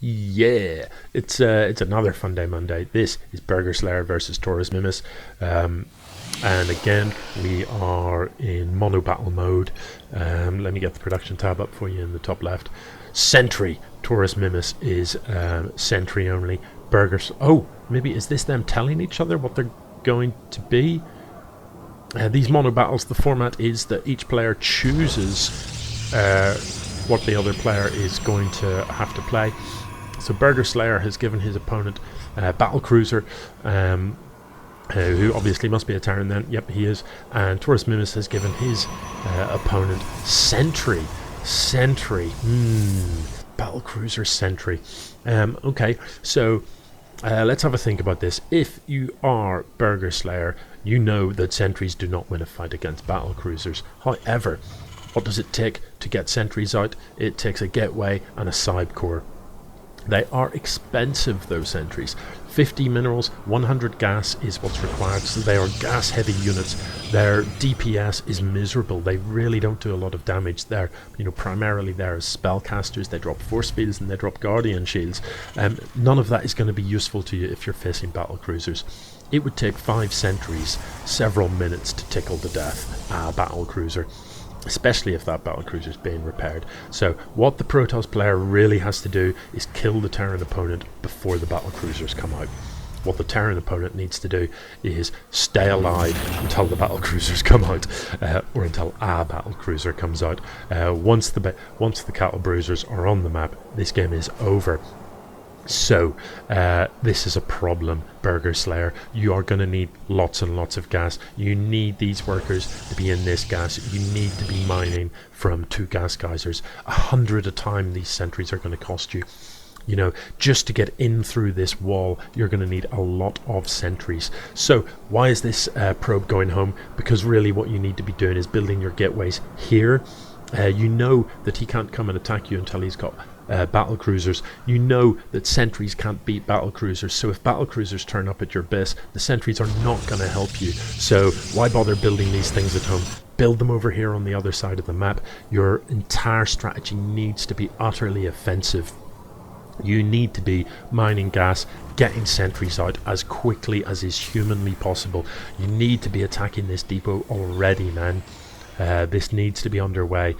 Yeah, it's another Fun Day Monday. This is BurgerSlayer versus TaurusMimus, and again we are in mono battle mode. Let me get the production tab up for you in the top left. Sentry. TaurusMimus is Sentry only. Oh, maybe is this them telling each other what they're going to be? These mono battles, the format is that each player chooses what the other player is going to have to play. So BurgerSlayer has given his opponent Battlecruiser, who obviously must be a Terran then. Yep, he is. And TaurusMimus has given his opponent Sentry. Battlecruiser Sentry. Okay, so let's have a think about this. If you are BurgerSlayer, you know that sentries do not win a fight against battlecruisers. However, what does it take to get sentries out? It takes a gateway and a side core. They are expensive, those sentries. 50 minerals, 100 gas is what's required, so they are gas heavy units. Their DPS is miserable. They really don't do a lot of damage. They're, primarily there as spellcasters. They drop force fields and they drop guardian shields. None of that is going to be useful to you if you're facing battle cruisers. It would take 5 sentries several minutes to tickle to death a battle cruiser, especially if that battlecruiser is being repaired. So what the Protoss player really has to do is kill the Terran opponent before the battlecruisers come out. What the Terran opponent needs to do is stay alive until the battlecruisers come out, or until a battlecruiser comes out. Once the cattle bruisers are on the map, this game is over. So this is a problem, BurgerSlayer. You are going to need lots and lots of gas. You need these workers to be in this gas. You need to be mining from 2 gas geysers. 100 a time these sentries are going to cost you. Just to get in through this wall, you're going to need a lot of sentries. So why is this probe going home? Because really what you need to be doing is building your gateways here. You know that he can't come and attack you until he's got battle cruisers. You know that sentries can't beat battle cruisers, so if battle cruisers turn up at your base, the sentries are not going to help you. So why bother building these things at home? Build them over here on the other side of the map. Your entire strategy needs to be utterly offensive. You need to be mining gas, getting sentries out as quickly as is humanly possible. You need to be attacking this depot already, man. This needs to be underway.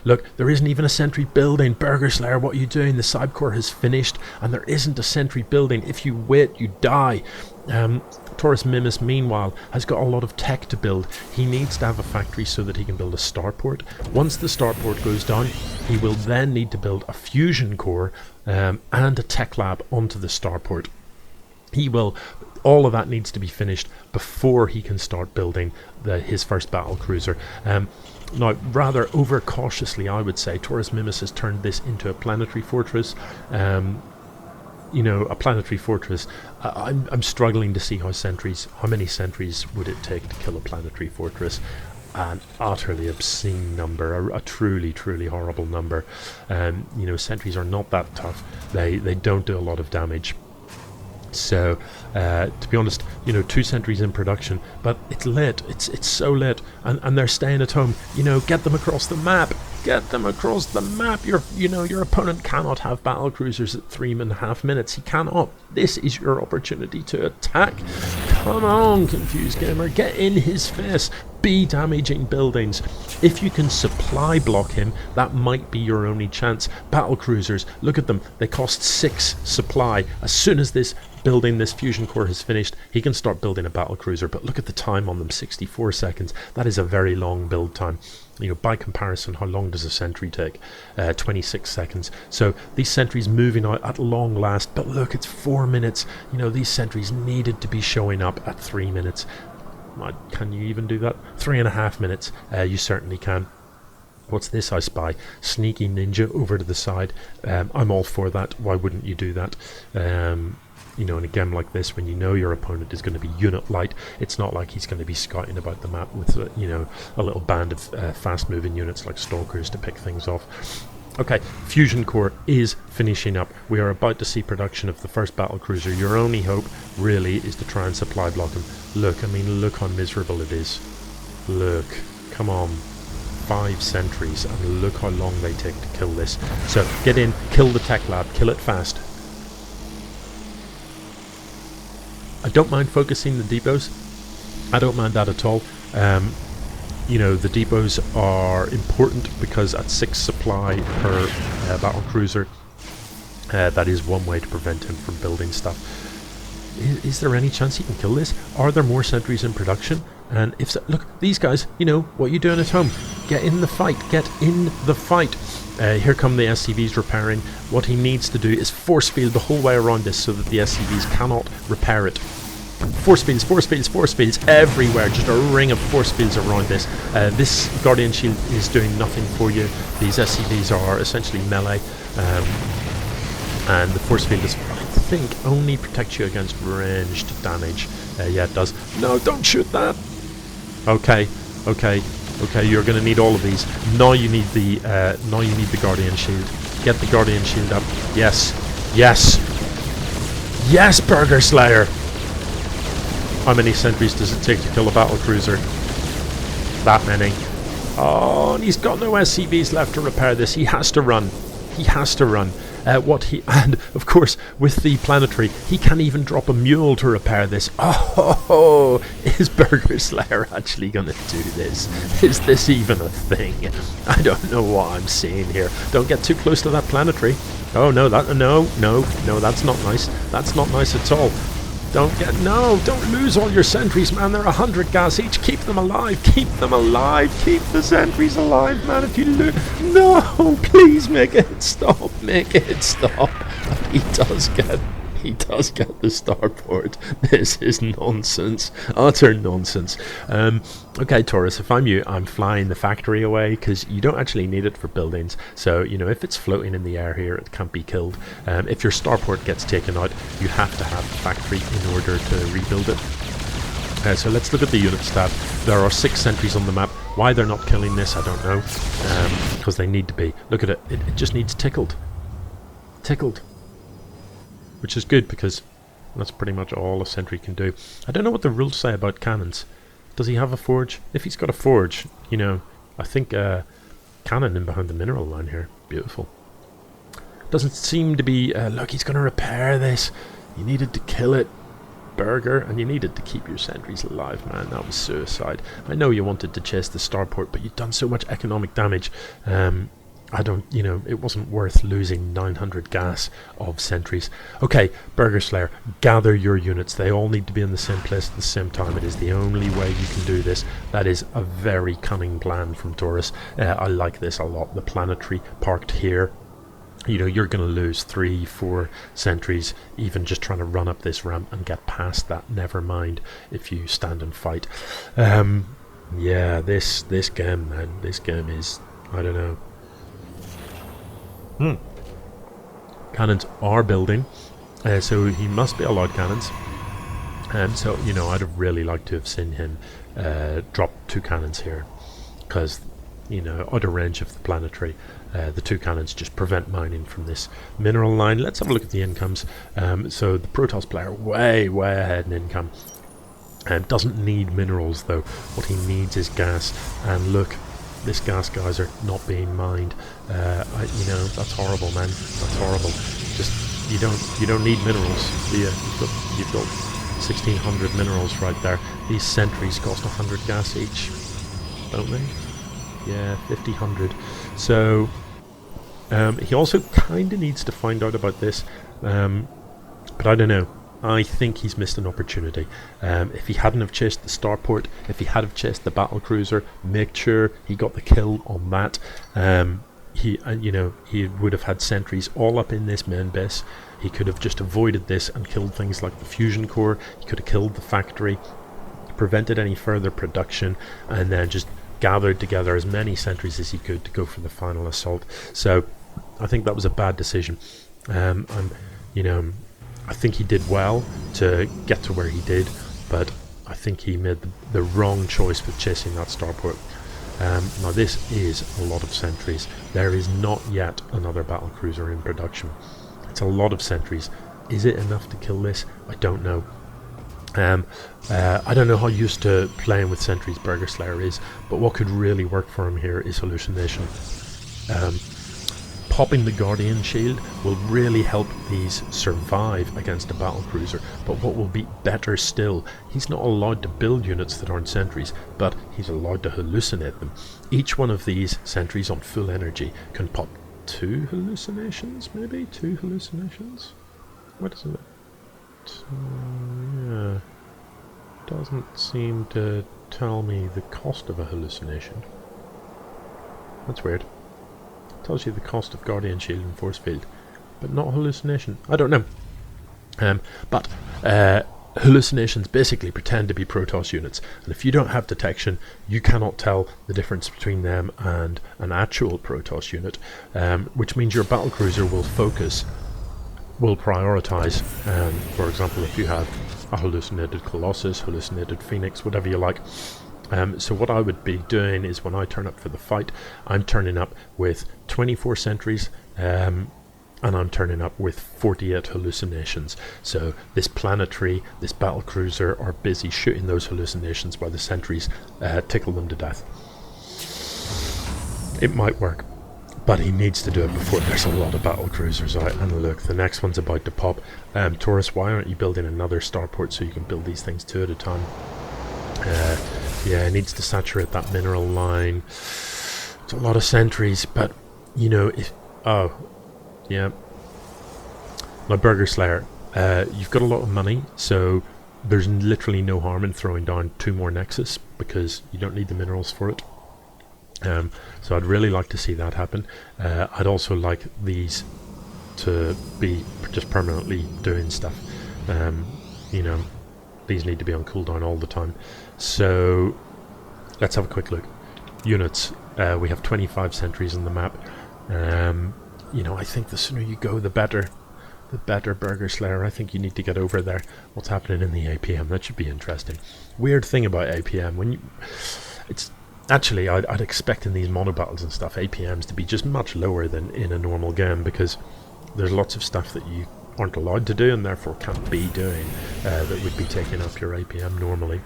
Look, there isn't even a sentry building. BurgerSlayer, what are you doing? The side core has finished and there isn't a sentry building. If you wait, you die. TaurusMimus, meanwhile, has got a lot of tech to build. He needs to have a factory so that he can build a starport. Once the starport goes down, he will then need to build a fusion core and a tech lab onto the starport. All of that needs to be finished before he can start building his first battle cruiser. Now, rather overcautiously, I would say, TaurusMimus has turned this into a planetary fortress. A planetary fortress. I'm struggling to see how many sentries would it take to kill a planetary fortress. An utterly obscene number, a truly, truly horrible number. Sentries are not that tough. They don't do a lot of damage. So, to be honest, 2 sentries in production, but it's late. It's so late, and they're staying at home. Get them across the map. Get them across the map. Your opponent cannot have battle cruisers at 3.5 minutes. He cannot. This is your opportunity to attack. Come on, Confused Gamer, get in his face. Be damaging buildings. If you can supply block him, that might be your only chance. Battle cruisers, look at them. They cost 6 supply. As soon as this fusion core has finished, he can start building a battle cruiser. But look at the time on them, 64 seconds. That is a very long build time. By comparison, how long does a sentry take? 26 seconds. So these sentries moving out at long last. But look, it's 4 minutes. These sentries needed to be showing up at 3 minutes. Can you even do that? 3.5 minutes. You certainly can. What's this I spy? Sneaky ninja over to the side. I'm all for that. Why wouldn't you do that? In a game like this, when your opponent is going to be unit light, it's not like he's going to be scouting about the map with a little band of fast moving units like stalkers to pick things off. Okay, fusion core is finishing up. We are about to see production of the first battle cruiser. Your only hope really is to try and supply block him. Look how miserable it is. Look, come on. 5 sentries, and look how long they take to kill this. So get in, kill the tech lab, kill it fast. I don't mind focusing the depots. I don't mind that at all. You know, the depots are important because at 6 supply per battle cruiser, that is one way to prevent him from building stuff. Is there any chance he can kill this? Are there more sentries in production? And if so, look, these guys, you know, what are you doing at home? Get in the fight, get in the fight. Here come the SCVs repairing. What he needs to do is force field the whole way around this so that the SCVs cannot repair it. Force fields, force fields, force fields everywhere. Just a ring of force fields around this. This Guardian Shield is doing nothing for you. These SCVs are essentially melee. And the force field is, I think, only protects you against ranged damage. Yeah, it does. No, don't shoot that. Okay, okay, okay. You're going to need all of these. Now you need the Guardian Shield. Get the Guardian Shield up. Yes, yes, yes, BurgerSlayer. How many sentries does it take to kill a battle cruiser? That many. Oh, and he's got no SCVs left to repair this. He has to run. He has to run. And of course, with the planetary, he can't even drop a mule to repair this. Oh, is BurgerSlayer actually going to do this? Is this even a thing? I don't know what I'm seeing here. Don't get too close to that planetary. Oh no, no, that's not nice. That's not nice at all. Don't lose all your sentries, man. They're 100 gas each. Keep them alive. Keep them alive. Keep the sentries alive, man. If you lose, no, please make it stop. Make it stop. He does get the starport. This is nonsense. Utter nonsense. Okay, Taurus, if I'm you, I'm flying the factory away because you don't actually need it for buildings. So, you know, if it's floating in the air here, it can't be killed. If your starport gets taken out, you have to have the factory in order to rebuild it. So let's look at the unit stat. There are 6 sentries on the map. Why they're not killing this, I don't know. Because they need to be. Look at it. It just needs tickled. Tickled. Which is good because that's pretty much all a sentry can do. I don't know what the rules say about cannons. Does he have a forge? If he's got a forge, you know, I think cannon in behind the mineral line here. Beautiful. Doesn't seem to be... look, he's going to repair this. You needed to kill it, Burger, and you needed to keep your sentries alive, man. That was suicide. I know you wanted to chase the starport, but you've done so much economic damage. I don't, you know, it wasn't worth losing 900 gas of sentries. Okay, BurgerSlayer, gather your units. They all need to be in the same place at the same time. It is the only way you can do this. That is a very cunning plan from Taurus. I like this a lot. The planetary parked here. You know, you're going to lose 3-4 sentries even just trying to run up this ramp and get past that. Never mind if you stand and fight. Yeah, this game, man, this game is, I don't know. Cannons are building, so he must be allowed cannons. So, you know, I'd have really liked to have seen him drop 2 cannons here, because, you know, out of range of the planetary, the 2 cannons just prevent mining from this mineral line. Let's have a look at the incomes. So the Protoss player way ahead in income. Doesn't need minerals though. What he needs is gas. And look, this gas geyser not being mined. You know, that's horrible, man. That's horrible. Just you don't need minerals. You've got 1,600 minerals right there. These sentries cost 100 gas each, don't they? Yeah, 1,500. So he also kind of needs to find out about this, but I don't know. I think he's missed an opportunity. If he hadn't have chased the starport, if he had have chased the battle cruiser, make sure he got the kill on that. You know, he would have had sentries all up in this main base. He could have just avoided this and killed things like the fusion core. He could have killed the factory, prevented any further production, and then just gathered together as many sentries as he could to go for the final assault. So I think that was a bad decision. You know, I think he did well to get to where he did, but I think he made the wrong choice with chasing that starport. Now this is a lot of sentries. There is not yet another battle cruiser in production. It's a lot of sentries. Is it enough to kill this? I don't know. I don't know how used to playing with sentries BurgerSlayer is, but what could really work for him here is hallucination. Popping the Guardian Shield will really help these survive against a battlecruiser, but what will be better still, he's not allowed to build units that aren't sentries, but he's allowed to hallucinate them. Each one of these sentries on full energy can pop 2 hallucinations, maybe? 2 hallucinations? What is it? Yeah. Doesn't seem to tell me the cost of a hallucination. That's weird. Tells you the cost of Guardian Shield and Force Field, but not hallucination. I don't know. But hallucinations basically pretend to be Protoss units, and if you don't have detection, you cannot tell the difference between them and an actual Protoss unit, which means your battlecruiser will prioritize. For example, if you have a hallucinated Colossus, hallucinated Phoenix, whatever you like. So what I would be doing is when I turn up for the fight, I'm turning up with 24 sentries, and I'm turning up with 48 hallucinations. So this planetary, this battlecruiser are busy shooting those hallucinations while the sentries tickle them to death. It might work, but he needs to do it before there's a lot of battlecruisers out. And look, the next one's about to pop. Taurus, why aren't you building another starport so you can build these things 2 at a time? Yeah, it needs to saturate that mineral line. It's a lot of sentries, but you know, if now BurgerSlayer, you've got a lot of money, so there's literally no harm in throwing down 2 more Nexus because you don't need the minerals for it. So I'd really like to see that happen. I'd also like these to be just permanently doing stuff. You know, these need to be on cooldown all the time. So let's have a quick look. Units, we have 25 sentries on the map. You know, I think the sooner you go, the better. The better, BurgerSlayer. I think you need to get over there. What's happening in the APM? That should be interesting. Weird thing about APM, it's actually, I'd expect in these mono battles and stuff, APMs to be just much lower than in a normal game, because there's lots of stuff that you aren't allowed to do and therefore can't be doing that would be taking up your APM normally.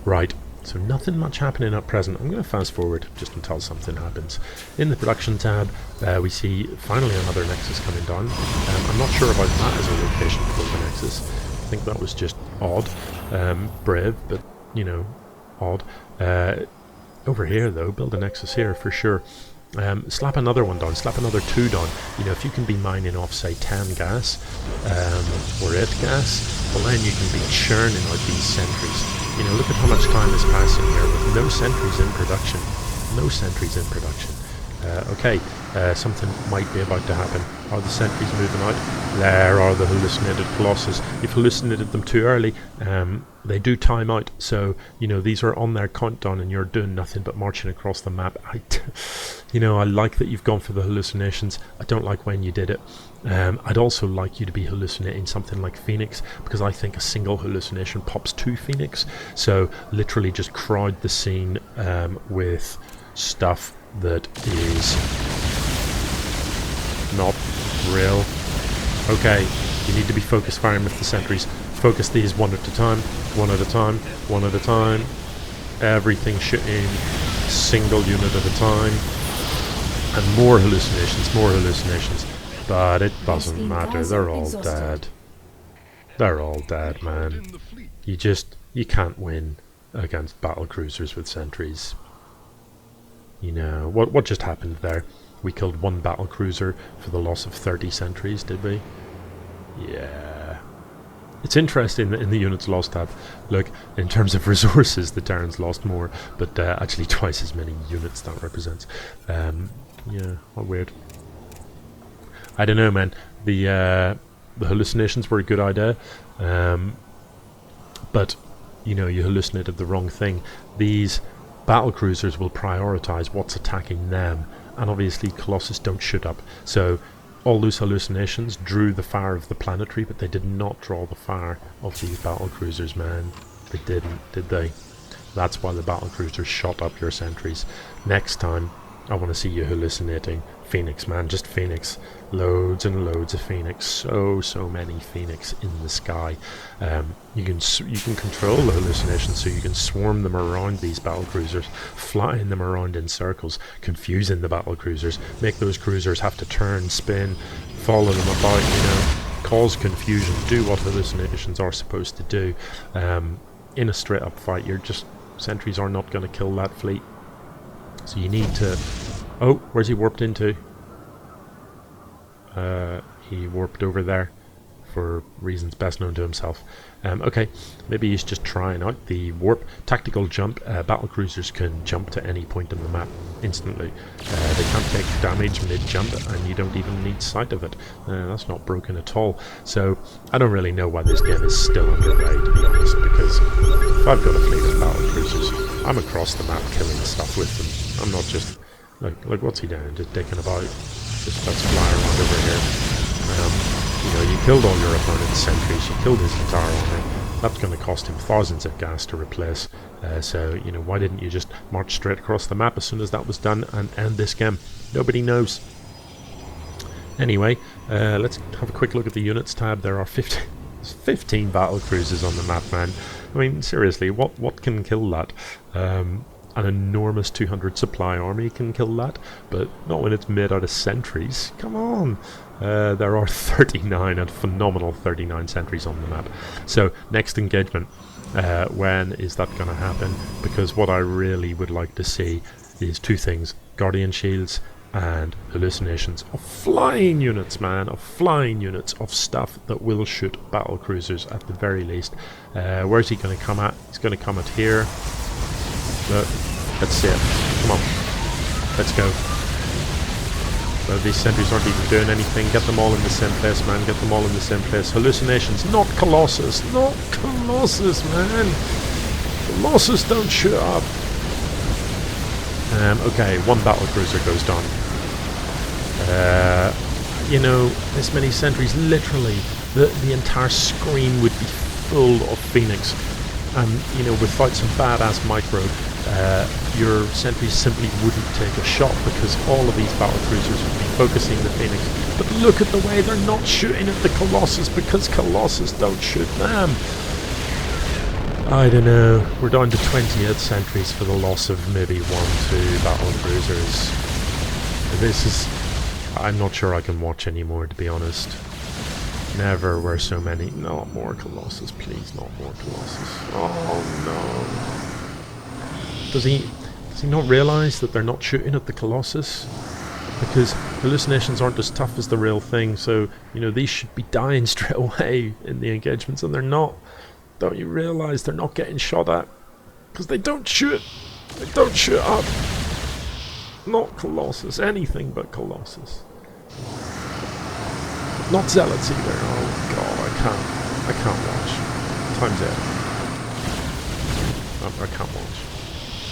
Right, so nothing much happening at present. I'm going to fast forward just until something happens. In the production tab, we see finally another Nexus coming down. I'm not sure about that as a location for the Nexus. I think that was just odd. Brave, but, you know, odd. Over here, though, build a Nexus here for sure. Slap another one down, slap another 2 down. You know, if you can be mining off, say, 10 gas or 8 gas, well, then you can be churning out these sentries. You know, look at how much time is passing here with no sentries in production. No sentries in production. Okay, something might be about to happen. Are the sentries moving out? There are the hallucinated Colossus. You've hallucinated them too early. They do time out, so you know these are on their countdown, and you're doing nothing but marching across the map. You know, I like that you've gone for the hallucinations. I don't like when you did it. I'd also like you to be hallucinating something like Phoenix, because I think a single hallucination pops 2 Phoenix. So literally just crowd the scene with stuff that is not real. Okay, you need to be focus firing with the sentries. Focus these one at a time, one at a time, one at a time. Everything shooting single unit at a time. And more hallucinations. But it doesn't matter, they're all dead. They're all dead, man. You can't win against battlecruisers with sentries. You know, what just happened there? We killed 1 battlecruiser for the loss of 30 sentries, did we? Yeah. It's interesting that in the units lost tab, look, in terms of resources, the Terrans lost more, but actually twice as many units that represents. Yeah, what weird. I don't know, man. The hallucinations were a good idea, but you know, you hallucinated the wrong thing. These battlecruisers will prioritize what's attacking them, and obviously Colossus don't shoot up. So all those hallucinations drew the fire of the planetary, but they did not draw the fire of these battlecruisers, man. They didn't, did they? That's why the battlecruisers shot up your sentries. Next time, I want to see you hallucinating Phoenix, man, just Phoenix. Loads and loads of Phoenix. So many Phoenix in the sky. You can control the hallucinations, so you can swarm them around these battle cruisers, flying them around in circles, confusing the battle cruisers, make those cruisers have to turn, spin, follow them about, you know, cause confusion, do what hallucinations are supposed to do. In a straight up fight, sentries are not going to kill that fleet. So you need to... Oh, where's he warped into? He warped over there for reasons best known to himself. Okay, maybe he's just trying out the warp. Tactical jump. Battle cruisers can jump to any point on the map instantly. They can't take damage mid-jump, and you don't even need sight of it. That's not broken at all. So I don't really know why this game is still underway, to be honest, because if I've got a fleet of battle cruisers, I'm across the map killing stuff with them. I'm not just... Look, what's he doing? Just dicking about. Just let's fly around over here. You know, you killed all your opponent's sentries, you killed his guitar armor. That's going to cost him thousands of gas to replace. So, you know, why didn't you just march straight across the map as soon as that was done and end this game? Nobody knows. Anyway, let's have a quick look at the units tab. There are 15 battle cruisers on the map, man. I mean, seriously, what can kill that? An enormous 200 supply army can kill that, but not when it's made out of sentries. Come on! There are 39, and phenomenal 39 sentries on the map. So, next engagement. When is that going to happen? Because what I really would like to see is two things. Guardian shields and hallucinations of flying units, man. Of flying units of stuff that will shoot battle cruisers at the very least. Where's he going to come at? He's going to come at here. Look, let's see it. Come on. Let's go. Well, these sentries aren't even doing anything. Get them all in the same place, man. Get them all in the same place. Hallucinations. Not Colossus. Not Colossus, man. Colossus don't shoot up. Okay, one battle cruiser goes down. You know, this many sentries, literally, the entire screen would be full of Phoenix. And, you know, without some badass micro, your sentries simply wouldn't take a shot, because all of these battle cruisers would be focusing the Phoenix. But look at the way they're not shooting at the Colossus, because Colossus don't shoot them. I don't know. We're down to 28 sentries for the loss of maybe 1-2 battle cruisers. This is... I'm not sure I can watch anymore, to be honest. Never were so many. Not more Colossus, please. Not more Colossus. Oh no. Does he not realise that they're not shooting at the Colossus? Because hallucinations aren't as tough as the real thing, so, you know, these should be dying straight away in the engagements, and they're not. Don't you realise they're not getting shot at? Because they don't shoot. They don't shoot up. Not Colossus. Anything but Colossus. Not Zealots either. Oh god, I can't watch. Time's out. I can't watch.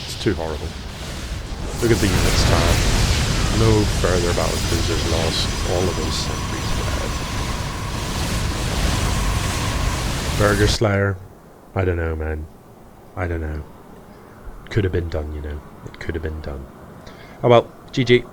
It's too horrible. Look at the units tab. No further battle cruisers lost. All of those sentries dead. BurgerSlayer. I don't know, man. I don't know. Could have been done, you know. It could have been done. Oh well, GG.